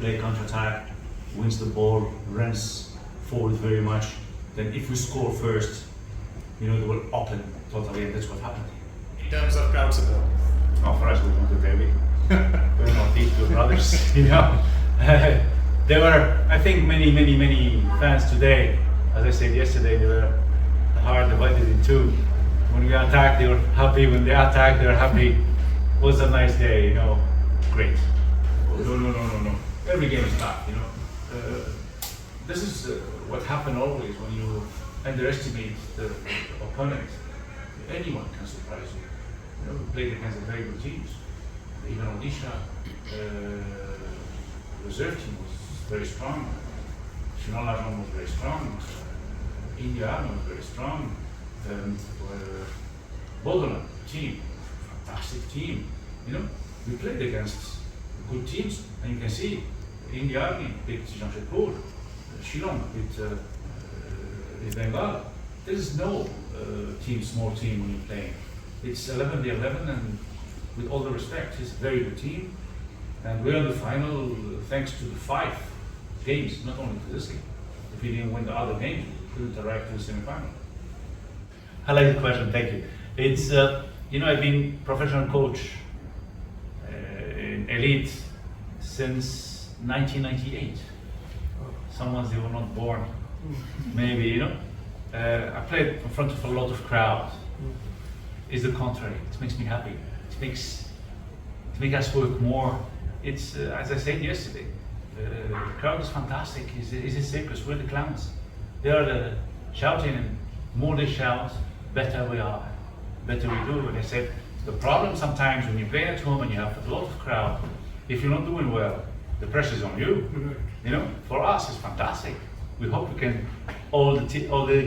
play counter-attack, wins the ball, runs forward very much. Then if we score first, they will open totally, and that's what happened. In terms of crowd support? Oh, for us, we want the derby. We're not these two brothers, There were, I think, many fans today. As I said yesterday, they were hard divided in two. When we attacked, they were happy. When they attacked, they were happy. It was a nice day, Great. No. Every game is tough, This is what happens always when you underestimate the opponent. Anyone can surprise you. We played against very good teams. Even Odisha reserve team was very strong. Shillong Lajong was very strong. Iano was very strong. Bodolan team, fantastic team. We played against good teams, and you can see India beat Jamshedpur, Shillong beat Bengal. There is no small team when you play. It's 11v11, and with all the respect, it's a very good team. And we're in the final thanks to the 5 games, not only to this game. If we didn't win the other game, we couldn't arrive to the semi-final. I like the question, thank you. It's, I've been professional coach in elite since 1998. Some ones they were not born, maybe, I played in front of a lot of crowd. It's the contrary, it makes me happy. It makes us work more. It's, as I said yesterday, the crowd is fantastic. It's a circus, we're the clowns. They are shouting, and more they shout, better we are, better we do. And I said, the problem sometimes when you play at home and you have a lot of crowd, if you're not doing well, the pressure is on you. For us, it's fantastic. We hope we can, all the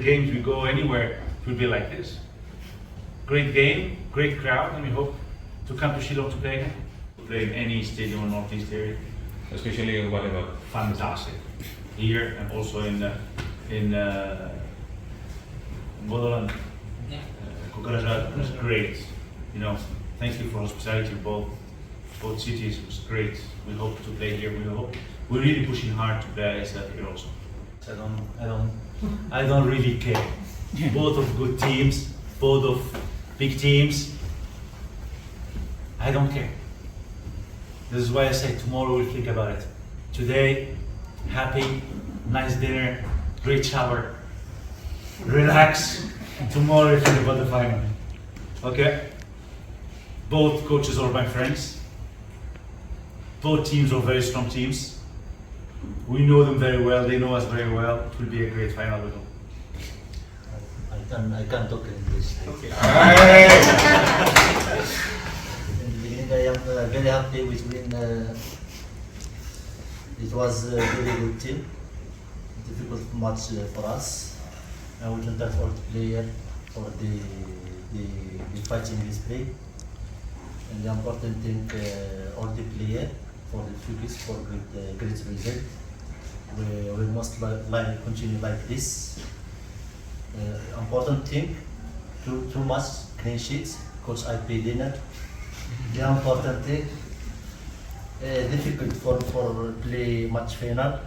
games we go anywhere, it will be like this. Great game, great crowd, and we hope to come to Shillong to play again. Play in any stadium in Northeast area. Especially whatever. Fantastic. Here and also in Bodolan, Kukarajat was great. Thank you for hospitality in both cities. It was great. We hope to play here. We're really pushing hard to play ISF here also. I don't really care. Both of good teams, both of big teams. I don't care. This is why I say tomorrow we'll think about it. Today, happy, nice dinner, great shower, relax. Tomorrow we'll think about the final. Okay? Both coaches are my friends. Both teams are very strong teams. We know them very well, they know us very well. It will be a great final with them. I can talk English. Okay. In the beginning, I am very happy with win. It was a very good team. Difficult match for us. I would thank all the players for the fighting display. And the important thing, all the players for the focus for great result. We must continue like this. Important thing, too much clean sheets, because I pay dinner. The important thing, difficult for play match final.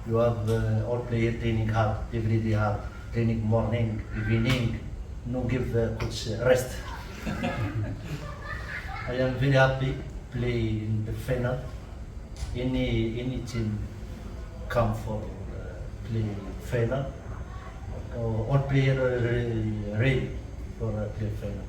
You have all players training hard, every day hard, training morning, evening, no give coach rest. I am very happy play in the final. Any team come for play final. All players ready for play final.